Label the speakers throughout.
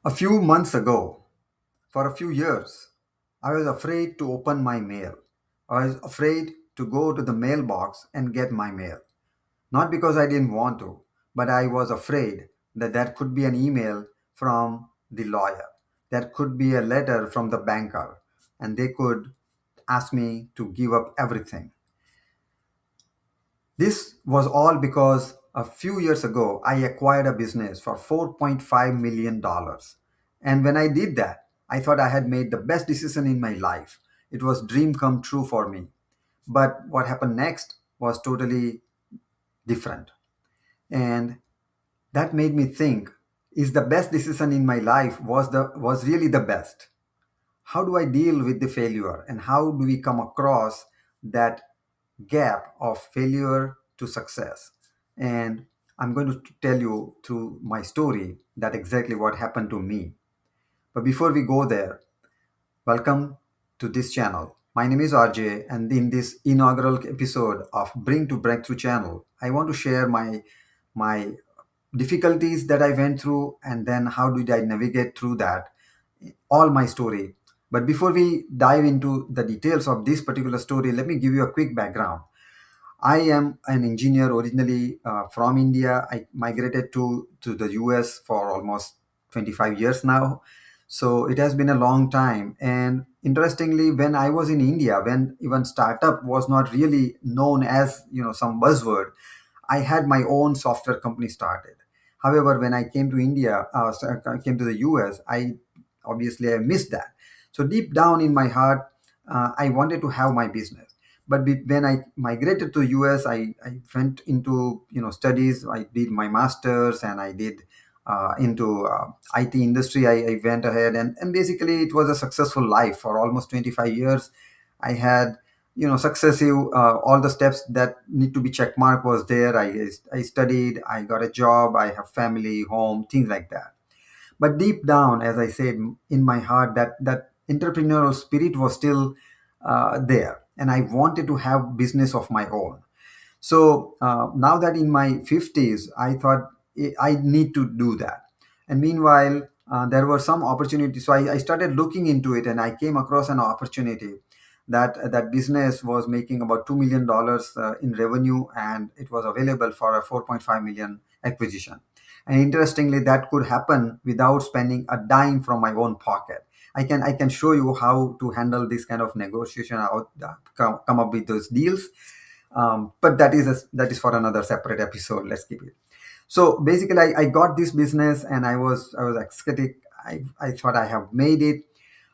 Speaker 1: A few months ago, for a few years, I was afraid to open my mail. I was afraid to go to the mailbox and get my mail. Not because I didn't want to, but I was afraid that there could be an email from the lawyer. There could be a letter from the banker, and they could ask me to give up everything. This was all because a few years ago I acquired a business for $4.5 million. dollars. And when I did that, I thought I had made the best decision in my life. It was dream come true for me. But what happened next was totally different. And that made me think, is the best decision in my life was really the best? How do I deal with the failure and how do we come across that gap of failure to success? And I'm going to tell you through my story that exactly what happened to me. But before we go there, welcome to this channel. My name is RJ, and in this inaugural episode of Brink to Breakthrough channel, I want to share my difficulties that I went through, and then how did I navigate through that, all my story. But before we dive into the details of this particular story, let me give you a quick background. I am an engineer originally from India. I migrated to the US for almost 25 years now. So it has been a long time. And interestingly, when I was in India, when even startup was not really known as, some buzzword, I had my own software company started. However, when I came to India, I came to the US, I missed that. So deep down in my heart, I wanted to have my business. But when I migrated to US, I went into studies. I did my masters and I did into IT industry. I went ahead and basically it was a successful life for almost 25 years. I had successive all the steps that need to be check mark was there. I studied, I got a job, I have family, home, things like that. But deep down, as I said, in my heart, that entrepreneurial spirit was still there, and I wanted to have business of my own. So now that in my 50s, I thought I need to do that. And meanwhile, there were some opportunities. So I started looking into it and I came across an opportunity that business was making about $2 million in revenue, and it was available for a 4.5 million acquisition. And interestingly, that could happen without spending a dime from my own pocket. I can show you how to handle this kind of negotiation, how come up with those deals. But that is for another separate episode. Let's keep it. So basically, I got this business and I was ecstatic. I thought I have made it.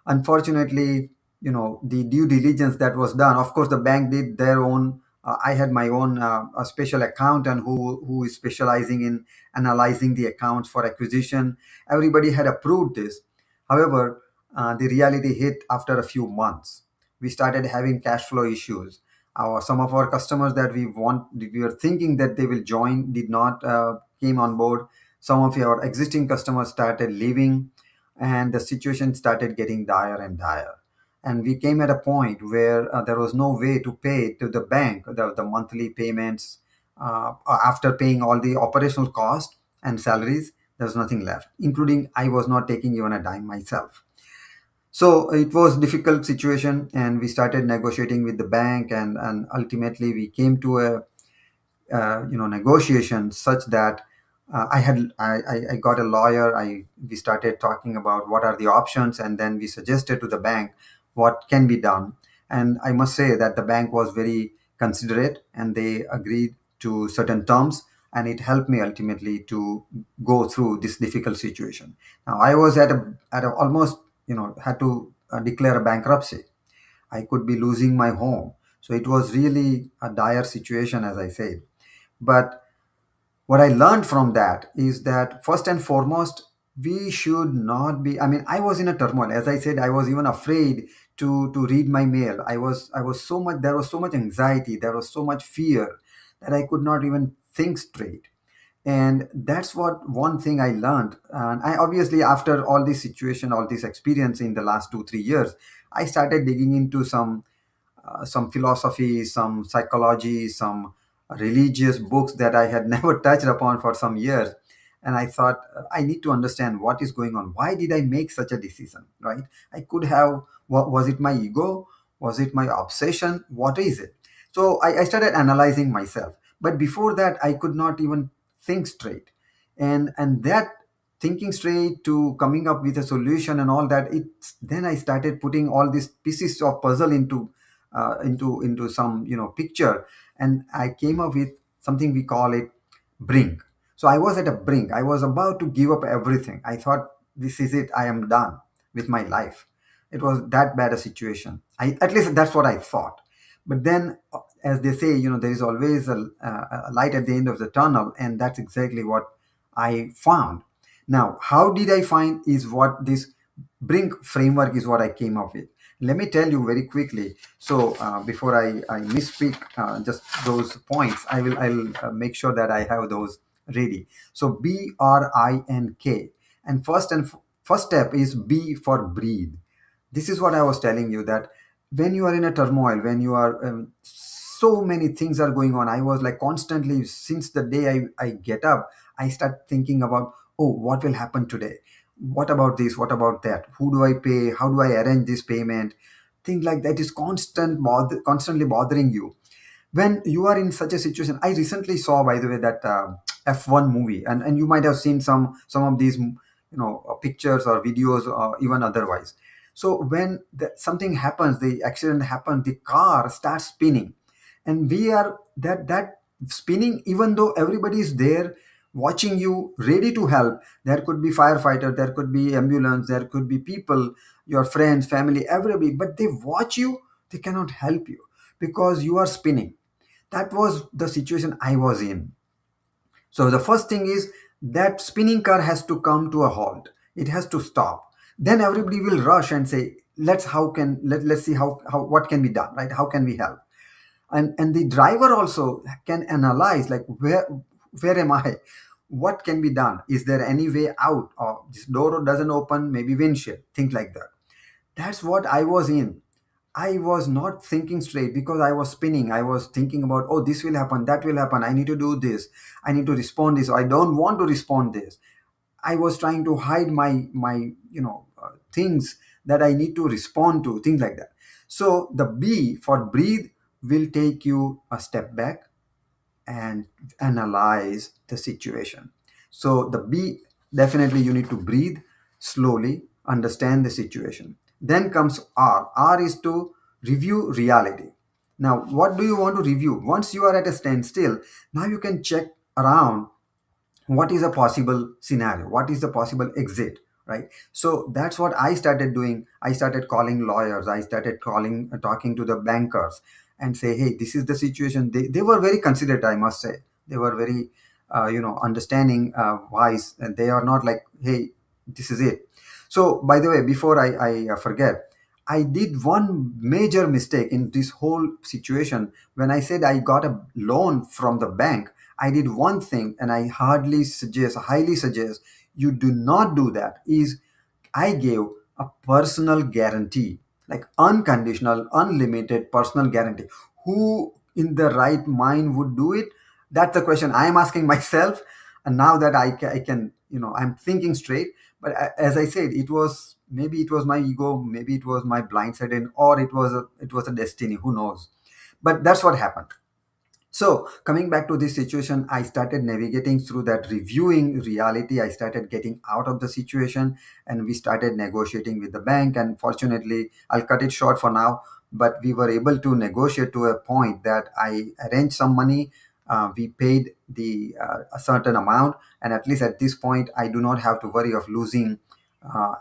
Speaker 1: Unfortunately, the due diligence that was done. Of course, the bank did their own. I had my own a special accountant who is specializing in analyzing the accounts for acquisition. Everybody had approved this. However, the reality hit after a few months. We started having cash flow issues. Some of our customers that we were thinking that they will join did not came on board. Some of our existing customers started leaving, and the situation started getting dire and dire. And we came at a point where there was no way to pay to the bank the monthly payments. After paying all the operational cost and salaries, there's nothing left, including I was not taking even a dime myself. So it was difficult situation, and we started negotiating with the bank, and ultimately we came to a negotiation such that I got a lawyer. We started talking about what are the options, and then we suggested to the bank what can be done. And I must say that the bank was very considerate, and they agreed to certain terms, and it helped me ultimately to go through this difficult situation. Now I was at a almost had to declare a bankruptcy. I could be losing my home, so it was really a dire situation, as I said. But what I learned from that is that first and foremost, we should not be. I mean, I was in a turmoil. As I said, I was even afraid to read my mail. I was so much. There was so much anxiety. There was so much fear that I could not even think straight. And that's what one thing I learned. And I obviously, after all this situation, all this experience in the last 2 3 years, I started digging into some philosophy, some psychology, some religious books that I had never touched upon for some years. and I thought, I need to understand what is going on. Why did I make such a decision, right? I could have, was it my ego? Was it my obsession? What is it? So I started analyzing myself. But before that, I could not even think straight. And that thinking straight to coming up with a solution and all that, it's then I started putting all these pieces of puzzle into some picture, and I came up with something we call it Brink. So I was at a brink. I was about to give up everything. I thought, this is it. I am done with my life. It was that bad a situation. At least that's what I thought. But then, as they say, there is always a light at the end of the tunnel, and that's exactly what I found. Now, how did I find is what this Brink framework is what I came up with. Let me tell you very quickly. So before I misspeak just those points, I'll make sure that I have those ready. So BRINK, and first step is B for breathe. This is what I was telling you, that when you are in a turmoil, when you are so many things are going on, I was like constantly, since the day I get up, I start thinking about, oh, what will happen today? What about this? What about that? Who do I pay? How do I arrange this payment? Things like that is constantly bothering you when you are in such a situation. I recently saw, by the way, that F1 movie, and you might have seen some of these pictures or videos or even otherwise. So when something happens, the accident happens, the car starts spinning, and we are that spinning, even though everybody is there watching you, ready to help. There could be firefighter, there could be ambulance, there could be people, your friends, family, everybody, but they watch you, they cannot help you because you are spinning. That was the situation I was in. So the first thing is that spinning car has to come to a halt. It has to stop. Then everybody will rush and say, let's see how what can be done, right? How can we help? And the driver also can analyze, like, where am I? What can be done? Is there any way out? Or this door doesn't open, maybe windshield, things like that. That's what I was in. I was not thinking straight because I was spinning. I was thinking about, oh, this will happen, that will happen. I need to do this. I need to respond this. I don't want to respond this. I was trying to hide my things that I need to respond to, things like that. So the B for breathe will take you a step back and analyze the situation. So the B, definitely you need to breathe slowly, understand the situation. Then comes R. R is to review reality. Now, what do you want to review? Once you are at a standstill, now you can check around, what is a possible scenario, what is the possible exit, right? So that's what I started doing. I started calling lawyers, I started talking to the bankers and say, hey, this is the situation. They were very considerate, I must say. They were very understanding, wise, and they are not like, hey, this is it. So by the way, before I forget, I did one major mistake in this whole situation. When I said I got a loan from the bank, I did one thing, and I highly suggest you do not do that. Is I gave a personal guarantee, like unconditional, unlimited personal guarantee. Who in the right mind would do it? That's the question I am asking myself. And now that I can, I'm thinking straight. But as I said, maybe it was my ego, maybe it was my blindsided, or it was a destiny. Who knows? But that's what happened. So, coming back to this situation, I started navigating through that, reviewing reality. I started getting out of the situation, and we started negotiating with the bank. And fortunately, I'll cut it short for now, but we were able to negotiate to a point that I arranged some money. We paid a certain amount, and at least at this point, I do not have to worry of losing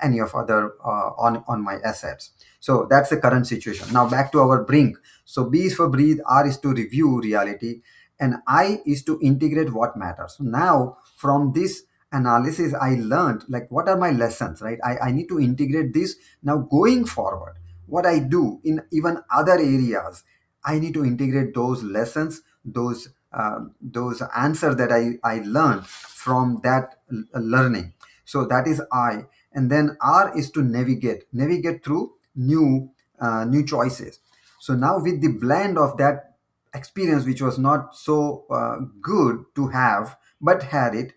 Speaker 1: any of other on my assets. So that's the current situation. Now back to our brink. So B is for breathe, R is to review reality, and I is to integrate what matters. So now from this analysis, I learned, like, what are my lessons, right? I need to integrate this now going forward. What I do in even other areas, I need to integrate those lessons, those answers that I learned from that learning. So that is I. And then R is to navigate through new choices. So now with the blend of that experience, which was not so good to have, but had it,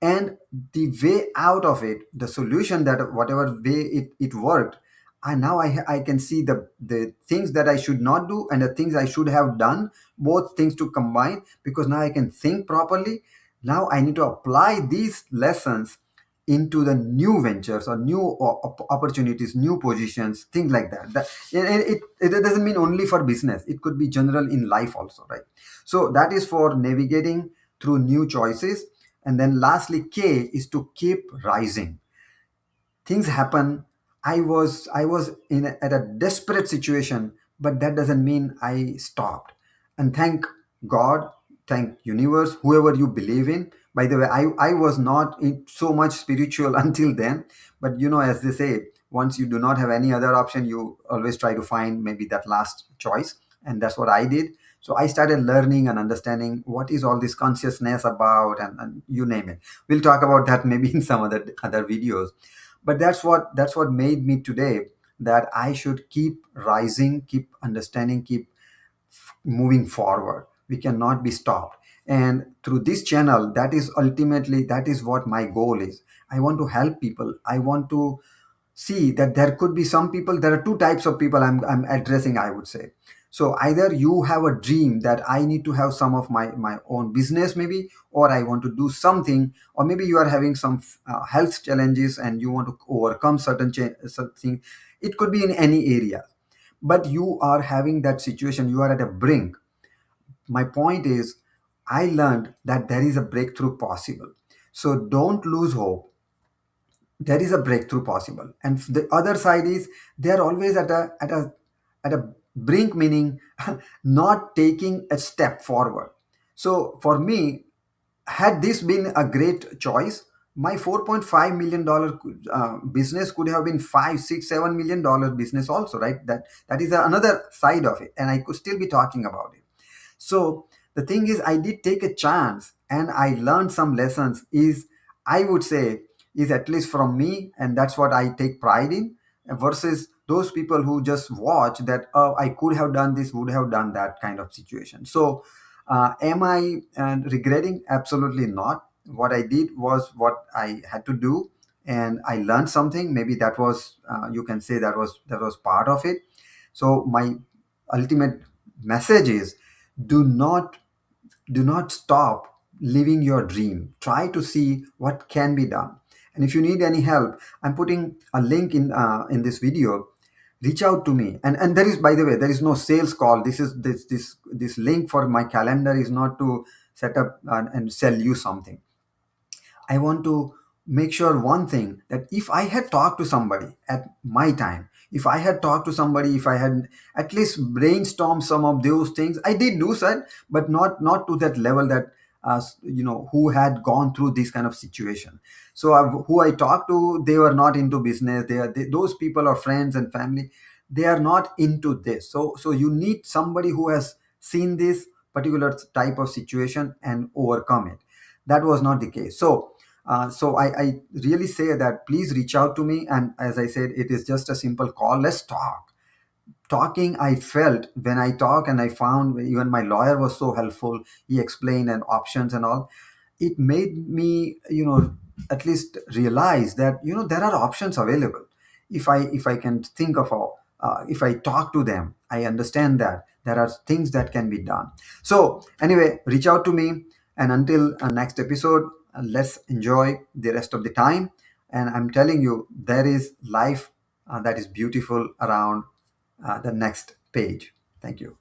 Speaker 1: And the way out of it, the solution, that whatever way it worked, and now I can see the things that I should not do and the things I should have done, both things to combine, because now I can think properly. Now I need to apply these lessons into the new ventures or new opportunities, new positions, things like that. It doesn't mean only for business, it could be general in life also, right? So that is for navigating through new choices. And then lastly, K is to keep rising. Things happen. I was at a desperate situation, but that doesn't mean I stopped. And thank God, thank universe, whoever you believe in. By the way, I was not so much spiritual until then, but as they say, once you do not have any other option, you always try to find maybe that last choice. And that's what I did. So I started learning and understanding what is all this consciousness about, and you name it. We'll talk about that maybe in some other videos. But that's what made me today, that I should keep rising, keep understanding, keep moving forward. We cannot be stopped. And through this channel, that is ultimately, that is what my goal is. I want to help people. I want to see that there could be some people. There are two types of people I'm addressing, I would say. So either you have a dream that I need to have some of my own business maybe, or I want to do something, or maybe you are having some health challenges and you want to overcome something. It could be in any area, but you are having that situation, you are at a brink. My point is, I learned that there is a breakthrough possible. So don't lose hope. There is a breakthrough possible. And the other side is, they're always at a brink, meaning not taking a step forward. So for me, had this been a great choice, my $4.5 million business could have been 5 6 7 million dollar business also, right? That is another side of it, and I could still be talking about it. So the thing is, I did take a chance and I learned some lessons, is, I would say, is at least from me, and that's what I take pride in, versus those people who just watch that, oh, I could have done this, would have done that kind of situation. So am I regretting? Absolutely not. What I did was what I had to do, and I learned something. Maybe that was, you can say, that was part of it. So my ultimate message is, do not do not stop living your dream. Try to see what can be done. And if you need any help, I'm putting a link in this video. Reach out to me. And there is, by the way, there is no sales call. This link for my calendar is not to set up and sell you something. I want to make sure one thing, that if I had talked to somebody at my time, if I had talked to somebody, if I had at least brainstormed some of those things, I did do that, but not to that level, that who had gone through this kind of situation. So who I talked to, they were not into business. Those people are friends and family. They are not into this. So you need somebody who has seen this particular type of situation and overcome it. That was not the case. So I really say that please reach out to me. And as I said, it is just a simple call. Let's talk. Talking, I felt when I talk, and I found even my lawyer was so helpful. He explained and options and all. It made me, at least realize that, there are options available. If I can think of all, if I talk to them, I understand that there are things that can be done. So anyway, reach out to me. And until next episode, let's enjoy the rest of the time. And I'm telling you, there is life that is beautiful around the next page. Thank you.